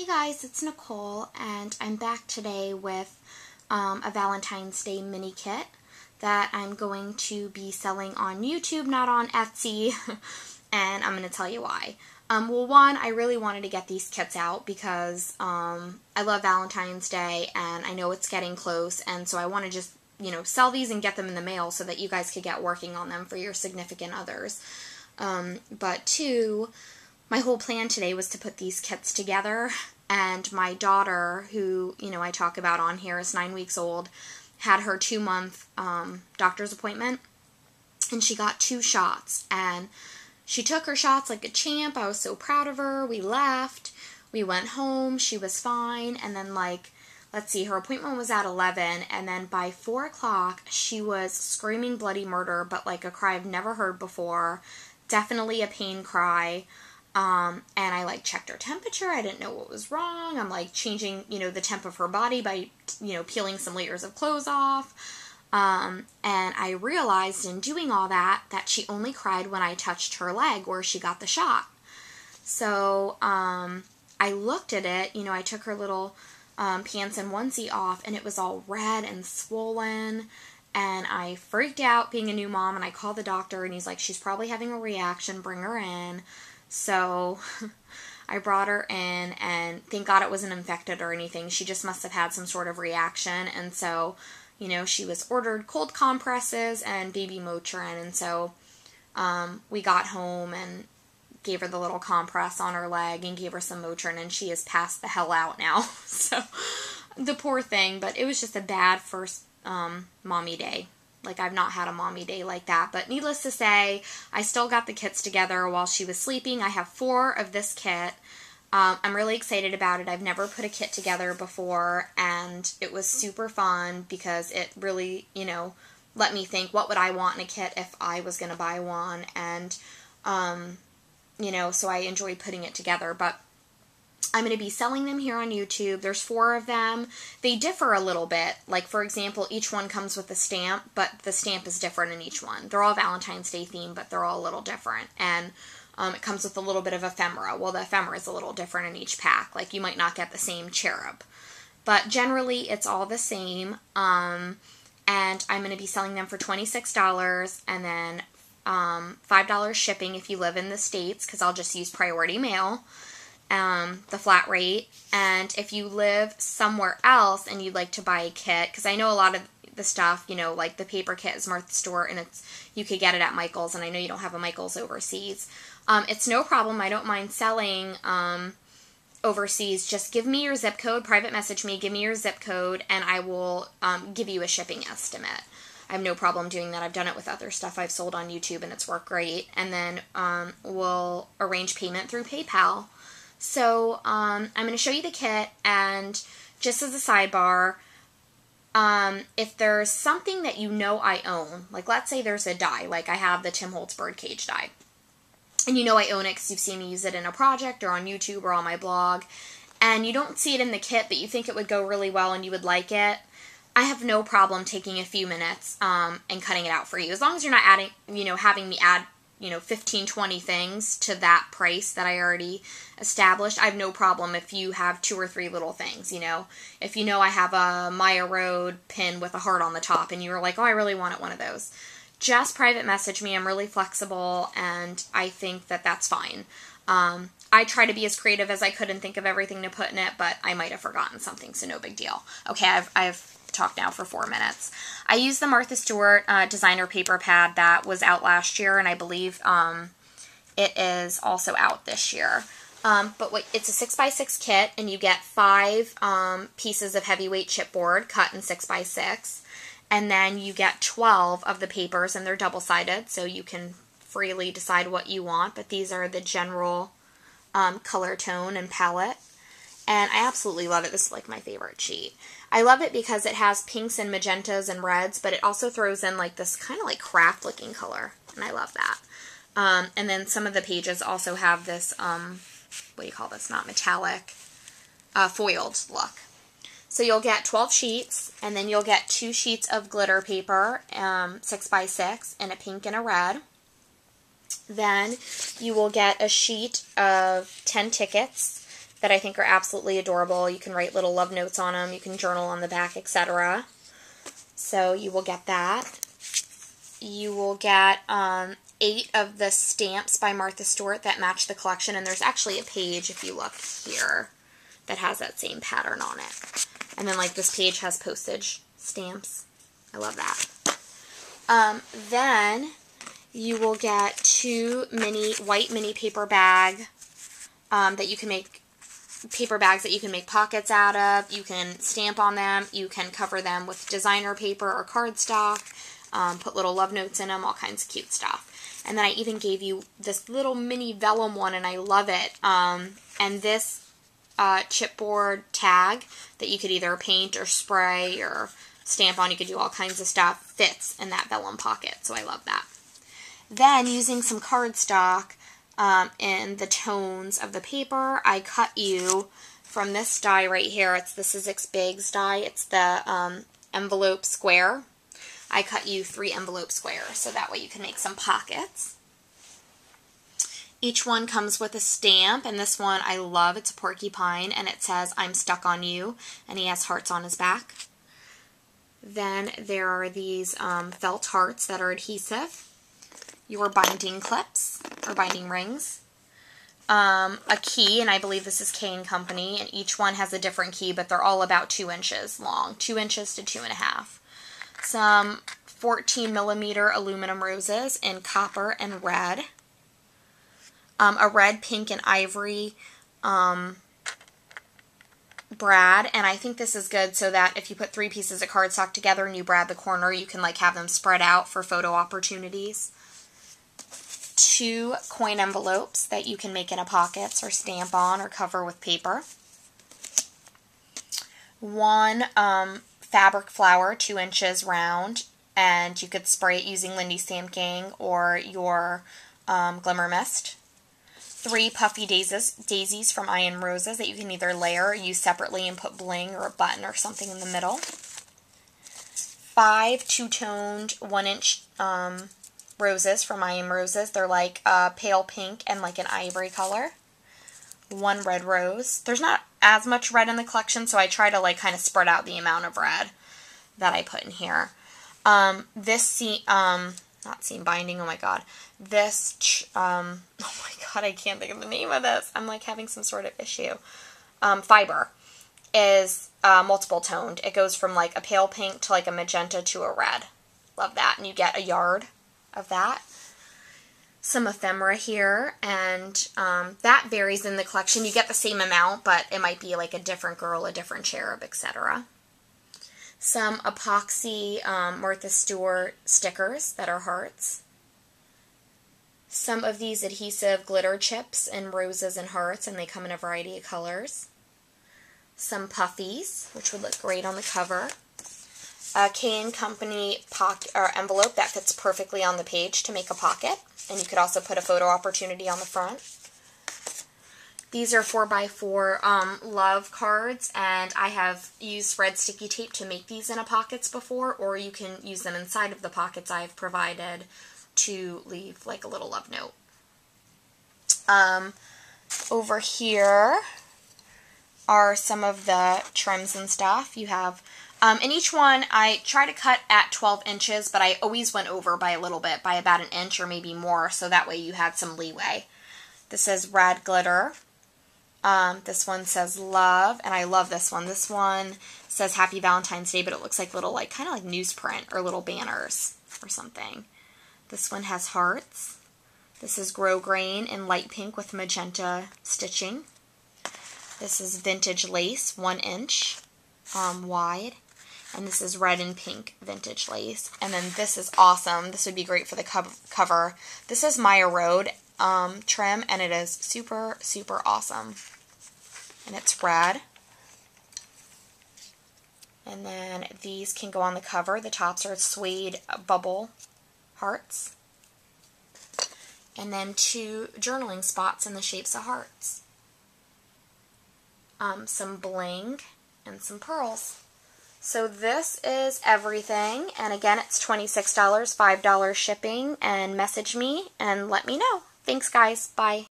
guys, it's Nicole, and I'm back today with a Valentine's Day mini kit that I'm going to be selling on YouTube, not on Etsy, and I'm going to tell you why. Well, one, I really wanted to get these kits out because I love Valentine's Day, and I know it's getting close, and so I want to just, sell these and get them in the mail so that you guys could get working on them for your significant others. But two, my whole plan today was to put these kits together, and my daughter, who, I talk about on here, is 9 weeks old, had her 2-month doctor's appointment, and she got 2 shots, and she took her shots like a champ. I was so proud of her. We left, we went home, she was fine, and then let's see, her appointment was at 11, and then by 4 o'clock, she was screaming bloody murder, but like a cry I've never heard before, definitely a pain cry. And I checked her temperature. I didn't know what was wrong. I'm changing, the temp of her body by, peeling some layers of clothes off. And I realized in doing all that she only cried when I touched her leg where she got the shot. So, I looked at it, I took her little, pants and onesie off, and it was all red and swollen. And I freaked out being a new mom, and I called the doctor, and he's like, she's probably having a reaction, bring her in. So I brought her in, and thank God it wasn't infected or anything. She just must have had some sort of reaction. And so, she was ordered cold compresses and baby Motrin. And so we got home and gave her the little compress on her leg and gave her some Motrin, and she is passed the hell out now. So the poor thing, but it was just a bad first mommy day. I've not had a mommy day like that. But needless to say, I still got the kits together while she was sleeping. I have 4 of this kit. I'm really excited about it. I've never put a kit together before, and it was super fun because it really, let me think, what would I want in a kit if I was going to buy one? And, so I enjoyed putting it together. But I'm going to be selling them here on YouTube. There's 4 of them. They differ a little bit. For example, each one comes with a stamp, but the stamp is different in each one. They're all Valentine's Day themed, but they're all a little different. And it comes with a little bit of ephemera. Well, the ephemera is a little different in each pack. You might not get the same cherub. But generally, it's all the same. And I'm going to be selling them for $26 and then $5 shipping if you live in the States, because I'll just use priority mail. The flat rate, and if you live somewhere else and you'd like to buy a kit, because I know a lot of the stuff, the paper kit is Martha Stewart, and you could get it at Michael's, and I know you don't have a Michael's overseas. It's no problem. I don't mind selling overseas. Just give me your zip code, private message me, give me your zip code, and I will give you a shipping estimate. I have no problem doing that. I've done it with other stuff I've sold on YouTube, and it's worked great. And then we'll arrange payment through PayPal. So, I'm going to show you the kit, and just as a sidebar, if there's something that I own, let's say there's a die, I have the Tim Holtz birdcage die, and I own it because you've seen me use it in a project or on YouTube or on my blog, and you don't see it in the kit, but you think it would go really well and you would like it, I have no problem taking a few minutes, and cutting it out for you, as long as you're not adding, having me add 15, 20 things to that price that I already established. I have no problem if you have 2 or 3 little things, If I have a Maya Road pin with a heart on the top and you're like, oh, I really wanted one of those. Just private message me. I'm really flexible, and I think that that's fine. I try to be as creative as I could and think of everything to put in it, but I might have forgotten something, so no big deal. Okay, I've talked now for 4 minutes. I used the Martha Stewart designer paper pad that was out last year, and I believe it is also out this year. But it's a 6x6 kit, and you get 5 pieces of heavyweight chipboard cut in 6x6, and then you get 12 of the papers, and they're double-sided, so you can freely decide what you want, but these are the general color tone and palette. And I absolutely love it. This is my favorite sheet. I love it because it has pinks and magentas and reds, but it also throws in this kind of craft looking color. And I love that. And then some of the pages also have this, what do you call this? Not metallic, foiled look. So you'll get 12 sheets, and then you'll get 2 sheets of glitter paper, 6x6, and a pink and a red. Then you will get a sheet of 10 tickets, that I think are absolutely adorable. You can write little love notes on them. You can journal on the back, etc. So you will get that. You will get 8 of the stamps by Martha Stewart that match the collection. And there's actually a page, if you look here, that has that same pattern on it. And then, like, this page has postage stamps. I love that. Then you will get 2 white mini paper bag that you can make, paper bags that you can make pockets out of. You can stamp on them. You can cover them with designer paper or cardstock. Put little love notes in them, all kinds of cute stuff. And then I even gave you this little mini vellum one, and I love it. And this chipboard tag that you could either paint or spray or stamp on, you could do all kinds of stuff, fits in that vellum pocket, so I love that. Then, using some cardstock in the tones of the paper, I cut you from this die right here. It's the Sizzix Bigs die. It's the envelope square. I cut you 3 envelope squares, so that way you can make some pockets. Each one comes with a stamp, and this one I love. It's a porcupine, and it says, "I'm stuck on you," and he has hearts on his back. Then there are these felt hearts that are adhesive. Your binding clips, or binding rings. A key, and I believe this is K & Company, and each one has a different key, but they're all about 2 inches long, 2 inches to 2.5. Some 14mm aluminum roses in copper and red. A red, pink, and ivory brad, and I think this is good so that if you put 3 pieces of cardstock together and you brad the corner, you can like have them spread out for photo opportunities. 2 coin envelopes that you can make into pockets or stamp on or cover with paper. 1 fabric flower, 2 inches round, and you could spray it using Lindy Stamp Gang or your Glimmer Mist. 3 puffy daisies from Iron Roses that you can either layer or use separately and put bling or a button or something in the middle. 5 two-toned 1-inch roses from Iron Roses. They're like pale pink and like an ivory color. 1 red rose. There's not as much red in the collection, so I try to like kind of spread out the amount of red that I put in here. This not seam binding, oh my god. This, oh my god, I can't think of the name of this. I'm like having some sort of issue. Fiber is multiple toned. It goes from like a pale pink to like a magenta to a red. Love that. And you get a yard of that. Some ephemera here, and that varies in the collection. You get the same amount, but it might be like a different girl, a different cherub, etc. Some epoxy Martha Stewart stickers that are hearts. Some of these adhesive glitter chips in roses and hearts, and they come in a variety of colors. Some puffies, which would look great on the cover. A K & Company envelope that fits perfectly on the page to make a pocket, and you could also put a photo opportunity on the front. These are 4x4 love cards, and I have used red sticky tape to make these into pockets before, or you can use them inside of the pockets I've provided to leave like a little love note. Over here are some of the trims and stuff. You have, in each one I try to cut at 12 inches, but I always went over by a little bit, by about 1 inch or maybe more, so that way you had some leeway. This says Rad Glitter. This one says Love, and I love this one. This one says Happy Valentine's Day, but it looks like little, like, kind of like newsprint or little banners or something. This one has hearts. This is Grow Grain in light pink with magenta stitching. This is Vintage Lace, 1 inch wide. And this is red and pink vintage lace. And then this is awesome. This would be great for the cover. This is Maya Road trim, and it is super, super awesome. And it's red. And then these can go on the cover. The tops are suede bubble hearts. And then 2 journaling spots in the shapes of hearts. Some bling and some pearls. So this is everything, and again, it's $26, $5 shipping, and message me and let me know. Thanks, guys. Bye.